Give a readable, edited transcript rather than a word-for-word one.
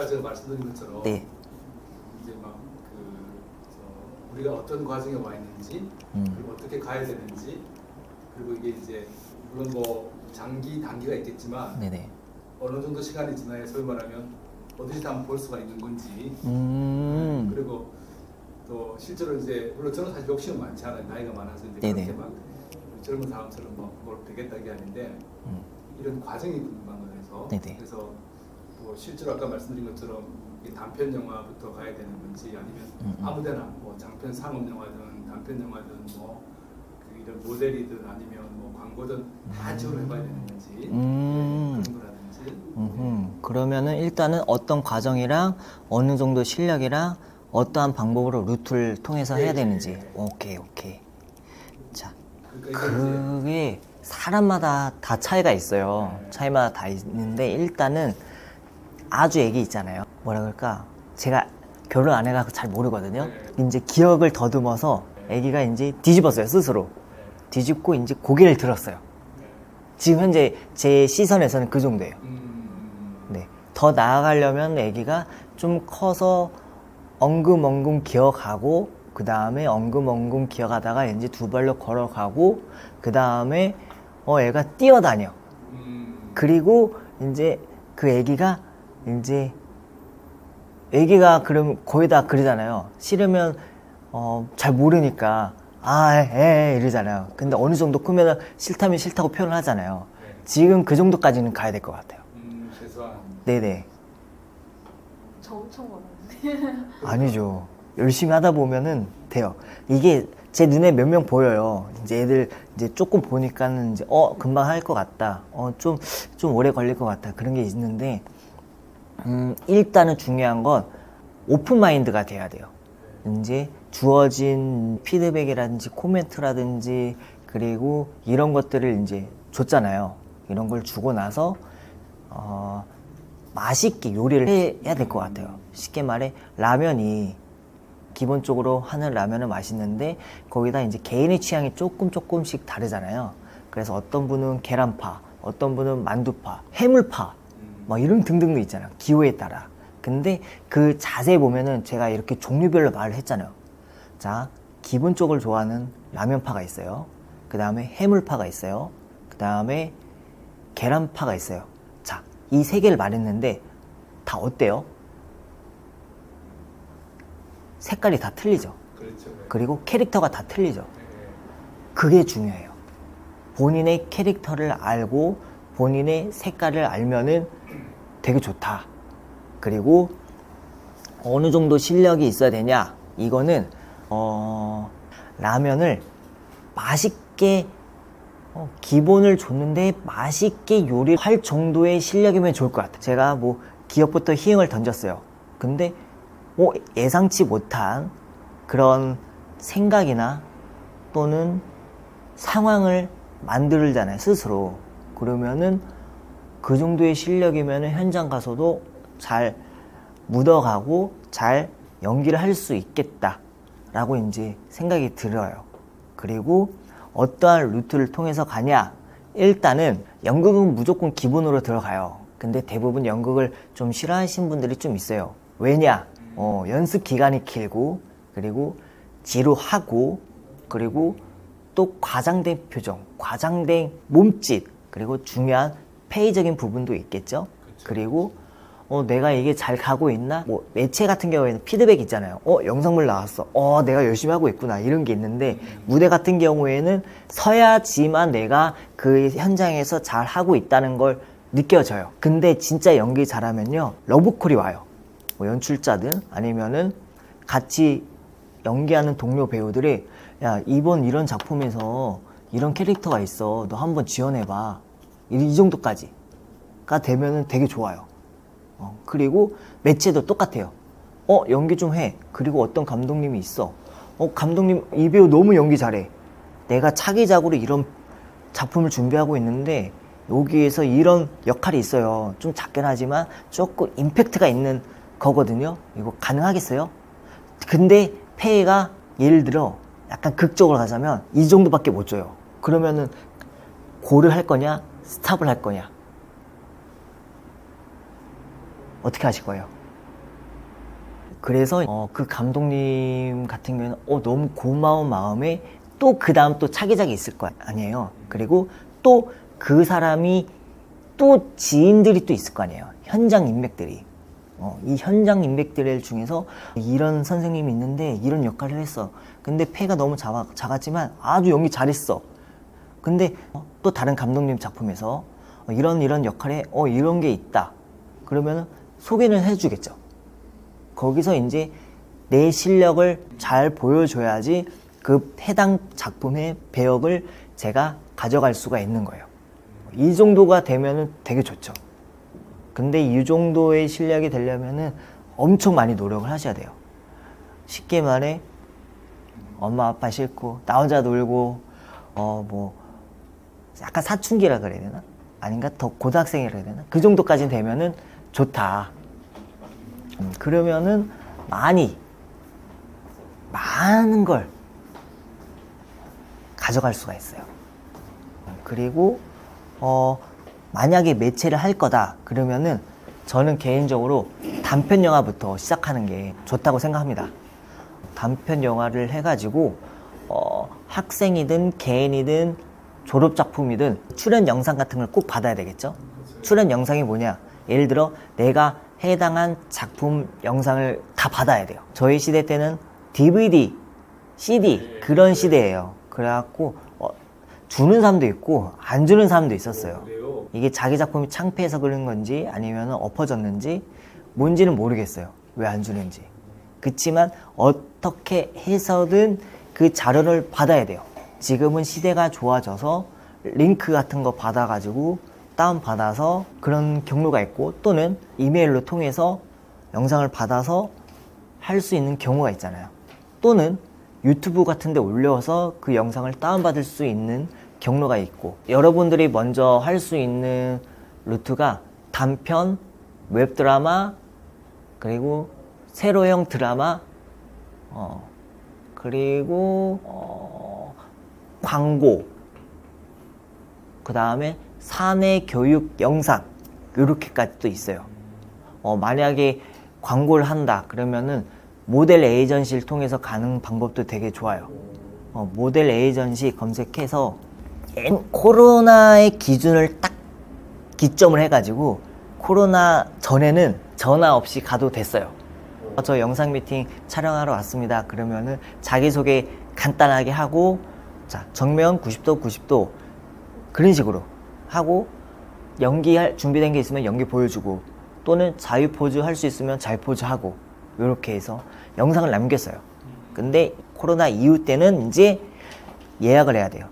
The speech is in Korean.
아까 제가 말씀드린 것처럼 네. 이제 막 우리가 어떤 과정에 와 있는지 그리고 어떻게 가야 되는지 그리고 이게 이제 물론 뭐 장기 단기가 있겠지만 네네. 어느 정도 시간이 지나야 소위 말하면 어디서 한번 볼 수가 있는 건지 그리고 또 실제로 이제 물론 저는 사실 욕심은 많지 않아요. 나이가 많아서 이제 네네. 그렇게 막 젊은 사람처럼 뭘 되겠다 게 아닌데 이런 과정이 궁금한 거라서 네네. 그래서 뭐 실제로 아까 말씀드린 것처럼 이 단편 영화부터 가야 되는 건지 아니면 아무데나 뭐 장편 상업 영화든 단편 영화든 뭐 이런 모델이든 아니면 뭐 광고든 다 지원을 해봐야 되는 건지 그런 거라든지 그러면은 일단은 어떤 과정이랑 어느 정도 실력이랑 어떠한 방법으로 루트를 통해서 해야 되는지. 오케이. 자, 그러니까 그게 사람마다 다 차이가 있어요. 차이마다 다 있는데 일단은 아주 애기 있잖아요. 뭐라 그럴까? 제가 결혼 안 해가지고 잘 모르거든요. 이제 기억을 더듬어서 애기가 이제 뒤집었어요, 스스로. 뒤집고 이제 고개를 들었어요. 지금 현재 제 시선에서는 그 정도예요. 네. 더 나아가려면 애기가 좀 커서 엉금엉금 기어가고 그 다음에 엉금엉금 기어가다가 이제 두 발로 걸어가고 그 다음에 애가 뛰어다녀. 그리고 이제 그 애기가 이제 애기가 그럼 거의 다 그러잖아요. 싫으면 잘 모르니까 이러잖아요. 근데 어느 정도 크면 싫다면 싫다고 표현을 하잖아요. 지금 그 정도까지는 가야 될 것 같아요. 최소한 네네. 저 엄청 많았는데. 아니죠. 열심히 하다 보면은 돼요. 이게 제 눈에 몇 명 보여요. 이제 애들 이제 조금 보니까는 이제 금방 할 것 같다. 좀 오래 걸릴 것 같다. 그런 게 있는데 일단은 중요한 건 오픈 마인드가 돼야 돼요. 이제 주어진 피드백이라든지 코멘트라든지 그리고 이런 것들을 이제 줬잖아요. 이런 걸 주고 나서 맛있게 요리를 해야 될 것 같아요. 쉽게 말해 라면이 기본적으로 하는 라면은 맛있는데 거기다 이제 개인의 취향이 조금씩 다르잖아요. 그래서 어떤 분은 계란파, 어떤 분은 만두파, 해물파 막 이런 등등도 있잖아요. 기호에 따라. 근데 그 자세히 보면은 제가 이렇게 종류별로 말을 했잖아요. 자, 기본적으로 좋아하는 라면파가 있어요. 그 다음에 해물파가 있어요. 그 다음에 계란파가 있어요. 자, 이 세 개를 말했는데 다 어때요? 색깔이 다 틀리죠. 그렇죠. 그리고 캐릭터가 다 틀리죠. 그게 중요해요. 본인의 캐릭터를 알고 본인의 색깔을 알면은 되게 좋다. 그리고 어느 정도 실력이 있어야 되냐? 이거는 라면을 맛있게 기본을 줬는데 맛있게 요리할 정도의 실력이면 좋을 것 같아요. 제가 뭐 기업부터 희응을 던졌어요. 근데 예상치 못한 그런 생각이나 또는 상황을 만들잖아요, 스스로. 그러면은 그 정도의 실력이면은 현장 가서도 잘 묻어가고 잘 연기를 할 수 있겠다라고 이제 생각이 들어요. 그리고 어떠한 루트를 통해서 가냐? 일단은 연극은 무조건 기본으로 들어가요. 근데 대부분 연극을 좀 싫어하시는 분들이 좀 있어요. 왜냐? 연습 기간이 길고 그리고 지루하고 그리고 또 과장된 표정, 과장된 몸짓 그리고 중요한 페이적인 부분도 있겠죠. 그리고 내가 이게 잘 가고 있나? 뭐 매체 같은 경우에는 피드백 있잖아요. 영상물 나왔어. 내가 열심히 하고 있구나. 이런 게 있는데 무대 같은 경우에는 서야지만 내가 그 현장에서 잘 하고 있다는 걸 느껴져요. 근데 진짜 연기 잘하면요. 러브콜이 와요. 뭐 연출자든 아니면은 같이 연기하는 동료 배우들이 야, 이번 이런 작품에서 이런 캐릭터가 있어. 너 한번 지원해봐. 이 정도까지가 되면은 되게 좋아요. 그리고 매체도 똑같아요. 연기 좀 해. 그리고 어떤 감독님이 있어. 감독님, 이 배우 너무 연기 잘해. 내가 차기작으로 이런 작품을 준비하고 있는데 여기에서 이런 역할이 있어요. 좀 작긴 하지만 조금 임팩트가 있는 거거든요. 이거 가능하겠어요? 근데 페이가 예를 들어 약간 극적으로 가자면 이 정도밖에 못 줘요. 그러면은 고를 할 거냐? 스탑을 할 거냐? 어떻게 하실 거예요? 그래서 그 감독님 같은 경우에는 너무 고마운 마음에 또 그 다음 또 차기작이 있을 거 아니에요. 그리고 또 그 사람이 또 지인들이 또 있을 거 아니에요. 현장 인맥들이. 이 현장 인맥들 중에서 이런 선생님이 있는데 이런 역할을 했어. 근데 폐가 너무 작았지만 아주 연기 잘했어. 근데 또 다른 감독님 작품에서 이런 역할에 이런 게 있다. 그러면 소개를 해주겠죠. 거기서 이제 내 실력을 잘 보여줘야지 그 해당 작품의 배역을 제가 가져갈 수가 있는 거예요. 이 정도가 되면은 되게 좋죠. 근데 이 정도의 실력이 되려면은 엄청 많이 노력을 하셔야 돼요. 쉽게 말해 엄마 아빠 싫고 나 혼자 놀고 뭐 약간 사춘기라 그래야 되나? 아닌가? 더 고등학생이라 그래야 되나? 그 정도까지 되면은 좋다. 그러면은 많은 걸 가져갈 수가 있어요. 그리고 만약에 매체를 할 거다 그러면은 저는 개인적으로 단편 영화부터 시작하는 게 좋다고 생각합니다. 단편 영화를 해가지고 학생이든 개인이든 졸업 작품이든 출연 영상 같은 걸 꼭 받아야 되겠죠. 출연 영상이 뭐냐? 예를 들어 내가 해당한 작품 영상을 다 받아야 돼요. 저희 시대 때는 DVD, CD 그런 시대예요. 그래갖고 주는 사람도 있고 안 주는 사람도 있었어요. 이게 자기 작품이 창피해서 그런 건지 아니면 엎어졌는지 뭔지는 모르겠어요. 왜 안 주는지. 그치만 어떻게 해서든 그 자료를 받아야 돼요. 지금은 시대가 좋아져서 링크 같은 거 받아가지고 다운받아서 그런 경로가 있고 또는 이메일로 통해서 영상을 받아서 할 수 있는 경우가 있잖아요. 또는 유튜브 같은 데 올려서 그 영상을 다운받을 수 있는 경로가 있고 여러분들이 먼저 할 수 있는 루트가 단편, 웹드라마, 그리고 세로형 드라마, 그리고 광고, 그 다음에 사내 교육 영상 이렇게까지 또 있어요. 만약에 광고를 한다 그러면은 모델 에이전시를 통해서 가는 방법도 되게 좋아요. 모델 에이전시 검색해서 코로나의 기준을 딱 기점을 해가지고 코로나 전에는 전화 없이 가도 됐어요. 저 영상 미팅 촬영하러 왔습니다. 그러면은 자기소개 간단하게 하고 자 정면 90도 90도 그런 식으로 하고 연기할 준비된 게 있으면 연기 보여주고 또는 자유 포즈 할 수 있으면 자유 포즈 하고 이렇게 해서 영상을 남겼어요. 근데 코로나 이후 때는 이제 예약을 해야 돼요.